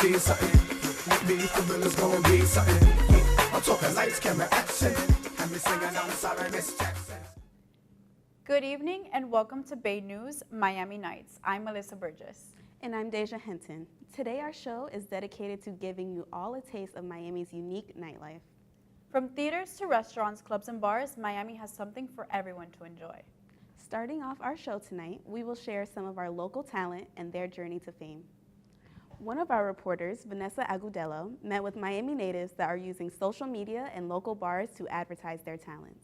see something. Let me for real is gonna be something. I'm talking lights, camera, action. And me singing, I'm sorry, Miss Jackson. Good evening and welcome to Bay News Miami Nights. I'm Melissa Burgess. And I'm Deja Hinton. Today our show is dedicated to giving you all a taste of Miami's unique nightlife. From theaters to restaurants, clubs, and bars, Miami has something for everyone to enjoy. Starting off our show tonight, we will share some of our local talent and their journey to fame. One of our reporters, Vanessa Agudelo, met with Miami natives that are using social media and local bars to advertise their talents.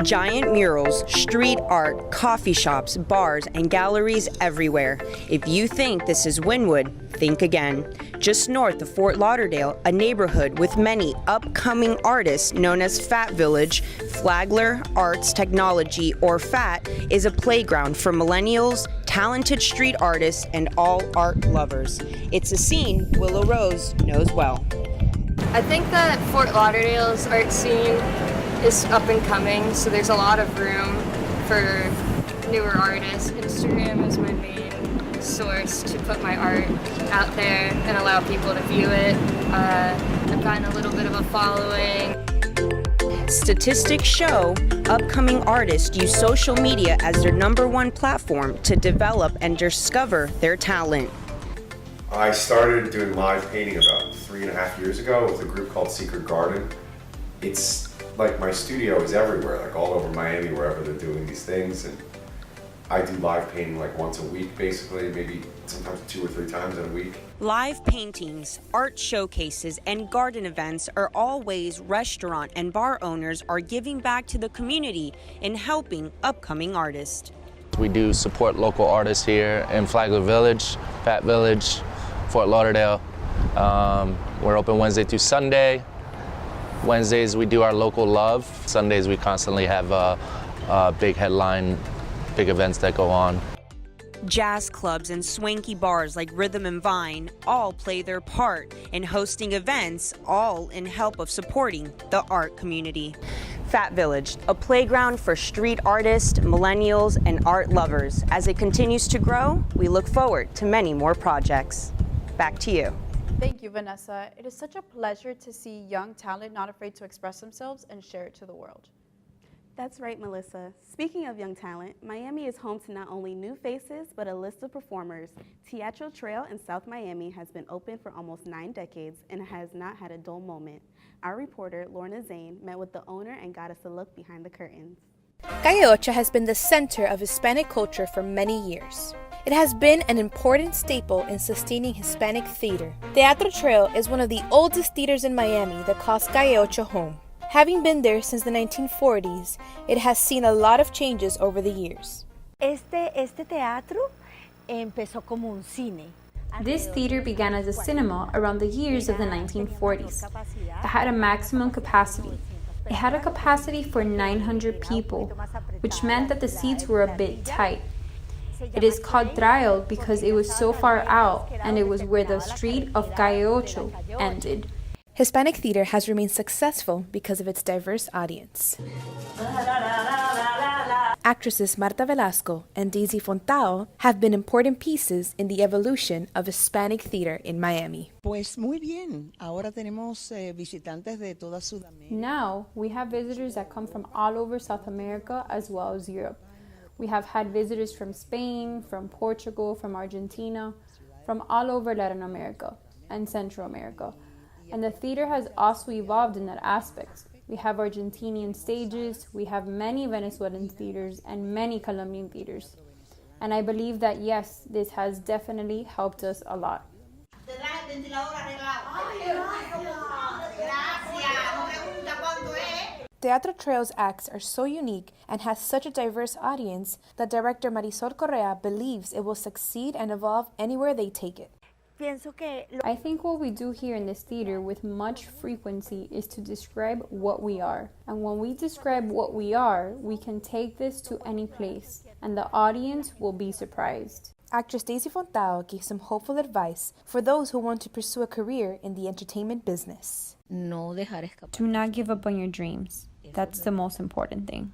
Giant murals, street art, coffee shops, bars, and galleries everywhere. If you think this is Wynwood, think again. Just north of Fort Lauderdale, a neighborhood with many upcoming artists known as Fat Village, Flagler Arts Technology, or FAT, is a playground for millennials, talented street artists, and all art lovers. It's a scene Willow Rose knows well. I think that Fort Lauderdale's art scene is up and coming, so there's a lot of room for newer artists. Instagram is my main source to put my art out there and allow people to view it. I've gotten a little bit of a following. Statistics show upcoming artists use social media as their #1 platform to develop and discover their talent. I started doing live painting about 3.5 years ago with a group called Secret Garden. It's like my studio is everywhere, like all over Miami, wherever they're doing these things, and I do live painting like once a week, basically, maybe sometimes 2 or 3 times in a week. Live paintings, art showcases, and garden events are all ways restaurant and bar owners are giving back to the community and helping upcoming artists. We do support local artists here in Flagler Village, Fat Village, Fort Lauderdale. We're open Wednesday through Sunday. Wednesdays we do our local love. Sundays we constantly have big headline, big events that go on. Jazz clubs and swanky bars like Rhythm and Vine all play their part in hosting events, all in help of supporting the art community. Fat Village, a playground for street artists, millennials, and art lovers. As it continues to grow, we look forward to many more projects. Back to you. Thank you, Vanessa. It is such a pleasure to see young talent not afraid to express themselves and share it to the world. That's right, Melissa. Speaking of young talent, Miami is home to not only new faces, but a list of performers. Teatro Trail in South Miami has been open for almost 9 decades and has not had a dull moment. Our reporter, Lorna Zane, met with the owner and got us a look behind the curtains. Calle Ocho has been the center of Hispanic culture for many years. It has been an important staple in sustaining Hispanic theater. Teatro Trail is one of the oldest theaters in Miami that calls Calle Ocho home. Having been there since the 1940s, it has seen a lot of changes over the years. Este teatro empezó como un cine. This theater began as a cinema around the years of the 1940s. It had a maximum capacity. It had a capacity for 900 people, which meant that the seats were a bit tight. It is called Trail because it was so far out and it was where the street of Calle Ocho ended. Hispanic theater has remained successful because of its diverse audience. Actresses Marta Velasco and Daisy Fontao have been important pieces in the evolution of Hispanic theater in Miami. Pues muy bien. Ahora tenemos visitantes de toda Sudamérica. Now we have visitors that come from all over South America as well as Europe. We have had visitors from Spain, from Portugal, from Argentina, from all over Latin America and Central America. And the theater has also evolved in that aspect. We have Argentinian stages, we have many Venezuelan theaters, and many Colombian theaters. And I believe that, yes, this has definitely helped us a lot. Teatro Trail's acts are so unique and has such a diverse audience that director Marisol Correa believes it will succeed and evolve anywhere they take it. I think what we do here in this theater with much frequency is to describe what we are. And when we describe what we are, we can take this to any place, and the audience will be surprised. Actress Daisy Fontao gives some hopeful advice for those who want to pursue a career in the entertainment business. Do not give up on your dreams. That's the most important thing.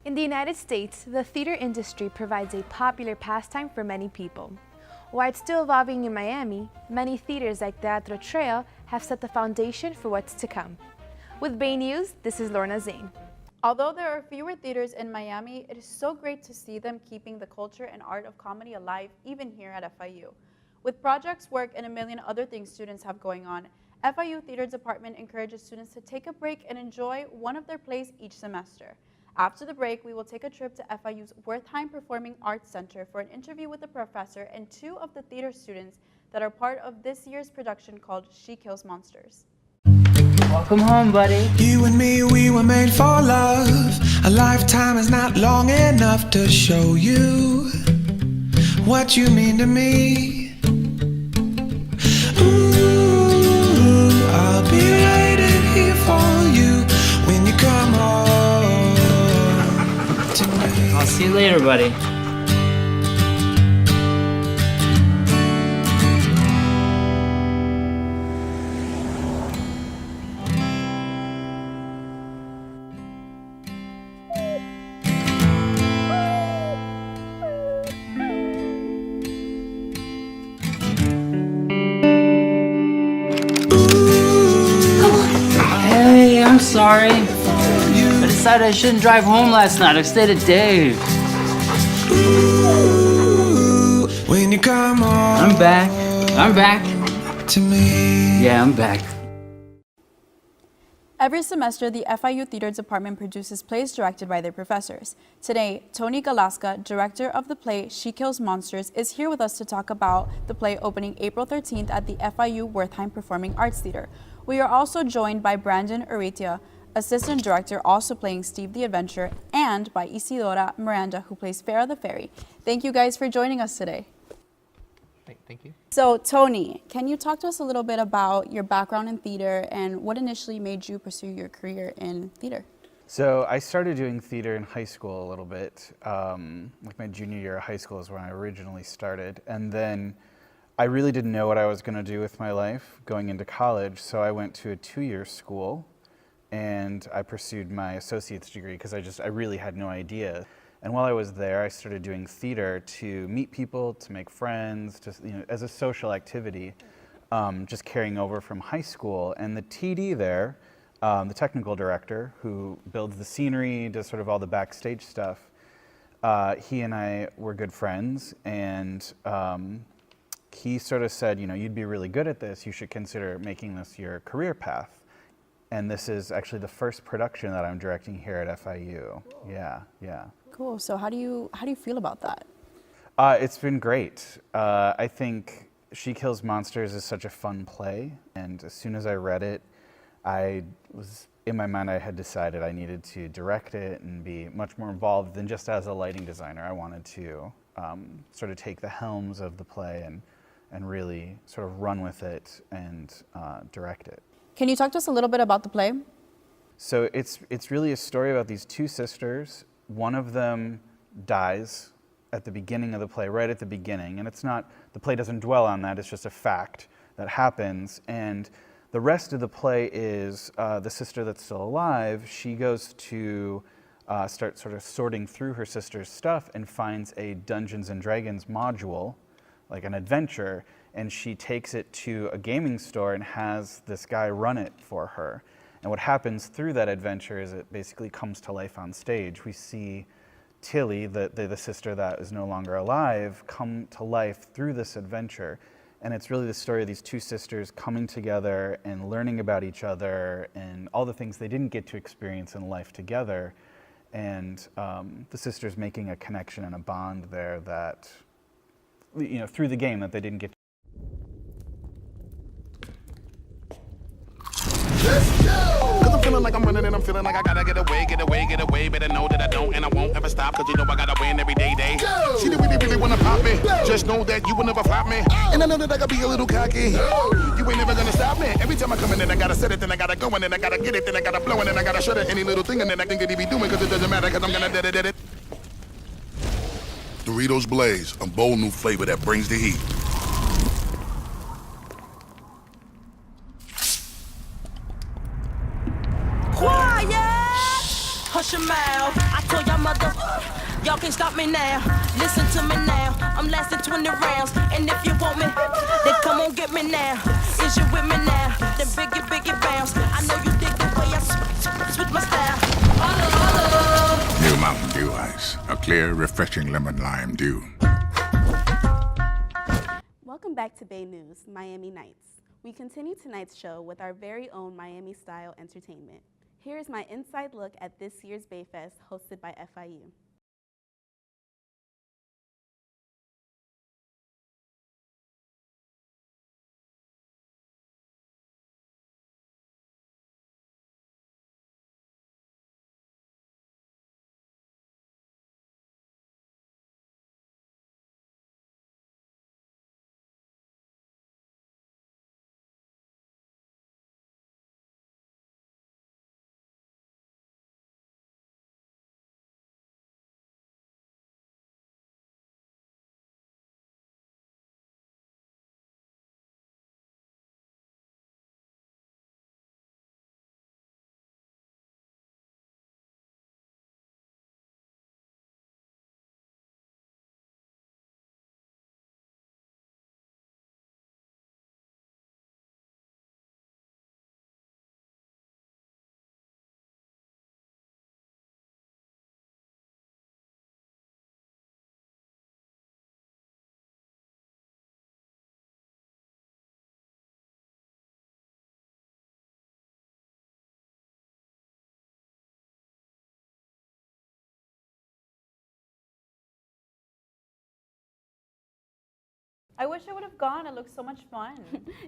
In the United States, the theater industry provides a popular pastime for many people. While it's still evolving in Miami, many theaters like Teatro Trail have set the foundation for what's to come. With Bay News, this is Lorna Zane. Although there are fewer theaters in Miami, it is so great to see them keeping the culture and art of comedy alive even here at FIU. With projects, work, and a million other things students have going on, FIU Theater Department encourages students to take a break and enjoy one of their plays each semester. After the break, we will take a trip to FIU's Wertheim Performing Arts Center for an interview with the professor and two of the theater students that are part of this year's production called She Kills Monsters. Welcome home, buddy. You and me, we were made for love. A lifetime is not long enough to show you what you mean to me. Ooh, I'll be waiting here for you when you come home to me. I'll see you later, buddy. I'm sorry. I decided I shouldn't drive home last night. I stayed at Dave. Ooh, when you come home I'm back. I'm back. to me. Yeah, I'm back. Every semester, the FIU Theater Department produces plays directed by their professors. Today, Tony Galaska, director of the play She Kills Monsters, is here with us to talk about the play opening April 13th at the FIU Wertheim Performing Arts Theater. We are also joined by Brandon Urrutia, assistant director, also playing Steve the Adventurer, and by Isidora Miranda, who plays Farrah the Fairy. Thank you guys for joining us today. Thank you. So, Tony, can you talk to us a little bit about your background in theater and what initially made you pursue your career in theater? So I started doing theater in high school a little bit. Like my junior year of high school is when I originally started. And then I really didn't know what I was going to do with my life going into college. So I went to a 2-year school and I pursued my associate's degree because I really had no idea. And while I was there, I started doing theater to meet people, to make friends, just as a social activity, just carrying over from high school. And the TD there, the technical director who builds the scenery, does sort of all the backstage stuff, he and I were good friends, and he sort of said, you'd be really good at this, you should consider making this your career path. And this is actually the first production that I'm directing here at FIU. Yeah. Cool. So how do you feel about that? It's been great. I think She Kills Monsters is such a fun play, and as soon as I read it, in my mind I had decided I needed to direct it and be much more involved than just as a lighting designer. I wanted to sort of take the helms of the play and really sort of run with it and direct it. Can you talk to us a little bit about the play? So it's really a story about these two sisters. One of them dies at the beginning of the play, right at the beginning, and the play doesn't dwell on that, it's just a fact that happens. And the rest of the play is the sister that's still alive. She goes to start sort of sorting through her sister's stuff and finds a Dungeons and Dragons module, like an adventure, and she takes it to a gaming store and has this guy run it for her. And what happens through that adventure is it basically comes to life on stage. We see Tilly, the sister that is no longer alive, come to life through this adventure. And it's really the story of these two sisters coming together and learning about each other and all the things they didn't get to experience in life together. And the sisters making a connection and a bond there that, through the game that they didn't get to. Cause I'm feeling like I'm running and I'm feeling like I gotta get away. Better know that I don't and I won't ever stop. Cause I gotta win every day. She didn't really wanna pop me. Just know that you will never flop me. And I know that I gotta be a little cocky. You ain't never gonna stop me. Every time I come in, then I gotta set it, then I gotta go, and then I gotta get it, then I gotta blow, and then I gotta shut it. Any little thing, and then I think it be doing, cause it doesn't matter, cause I'm gonna dead it. Doritos Blaze, a bold new flavor that brings the heat. Quiet! Hush your mouth. I Told y'all mother, y'all can't stop me now. Listen to me now. I'm lasting 20 rounds. And if you want me, then come on get me now. Is you with me now? Then biggie bounce. I know you dig the way I switch my style. New Mountain Dew Ice, a clear, refreshing lemon lime dew. Welcome back to Bay News, Miami Nights. We continue tonight's show with our very own Miami-style entertainment. Here is my inside look at this year's Bay Fest hosted by FIU. I wish I would have gone. It looked so much fun.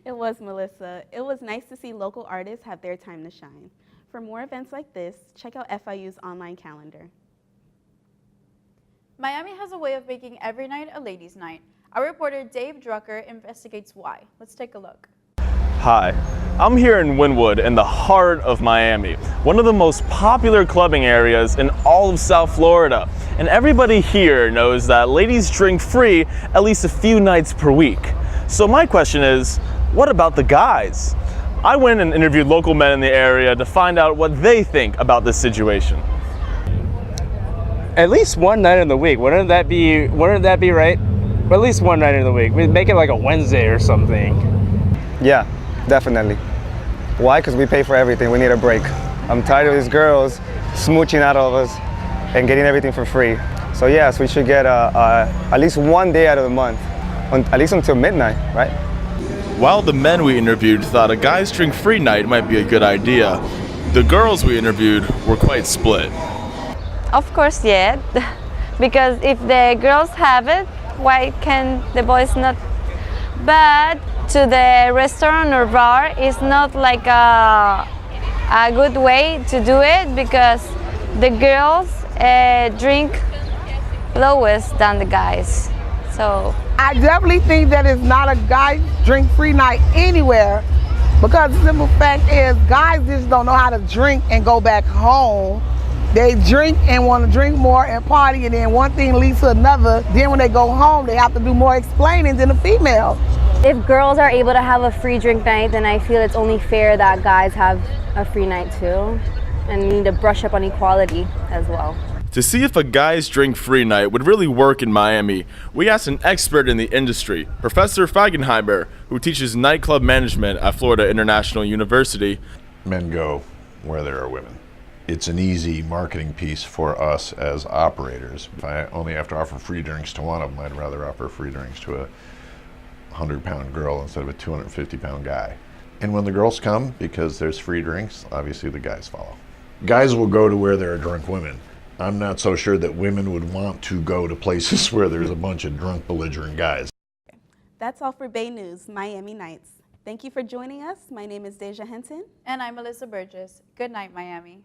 It was, Melissa. It was nice to see local artists have their time to shine. For more events like this, check out FIU's online calendar. Miami has a way of making every night a ladies' night. Our reporter Dave Drucker investigates why. Let's take a look. Hi, I'm here in Wynwood in the heart of Miami, one of the most popular clubbing areas in all of South Florida. And everybody here knows that ladies drink free at least a few nights per week. So my question is, what about the guys? I went and interviewed local men in the area to find out what they think about this situation. At least one night in the week, wouldn't that be right? At least one night in the week. We'd make it like a Wednesday or something. Yeah, definitely. Why? Because we pay for everything. We need a break. I'm tired of these girls smooching out of us and getting everything for free. So yes, we should get at least one day out of the month, at least until midnight, right? While the men we interviewed thought a guys drink free night might be a good idea, the girls we interviewed were quite split. Of course, yeah. Because if the girls have it, why can the boys not? But to the restaurant or bar, it's not like a good way to do it because the girls drink lowest than the guys. So I definitely think that it's not a guy drink free night anywhere because the simple fact is guys just don't know how to drink and go back home. They drink and want to drink more and party, and then one thing leads to another. Then when they go home, they have to do more explaining than the female. If girls are able to have a free drink night, then I feel it's only fair that guys have a free night too. And we need to brush up on equality as well. To see if a guys drink free night would really work in Miami, we asked an expert in the industry, Professor Fagenheimer, who teaches nightclub management at Florida International University. Men go where there are women. It's an easy marketing piece for us as operators. If I only have to offer free drinks to one of them, I'd rather offer free drinks to a 100-pound girl instead of a 250-pound guy. And when the girls come, because there's free drinks, obviously the guys follow. Guys will go to where there are drunk women. I'm not so sure that women would want to go to places where there's a bunch of drunk, belligerent guys. That's all for Bay News, Miami Nights. Thank you for joining us. My name is Deja Henson. And I'm Melissa Burgess. Good night, Miami.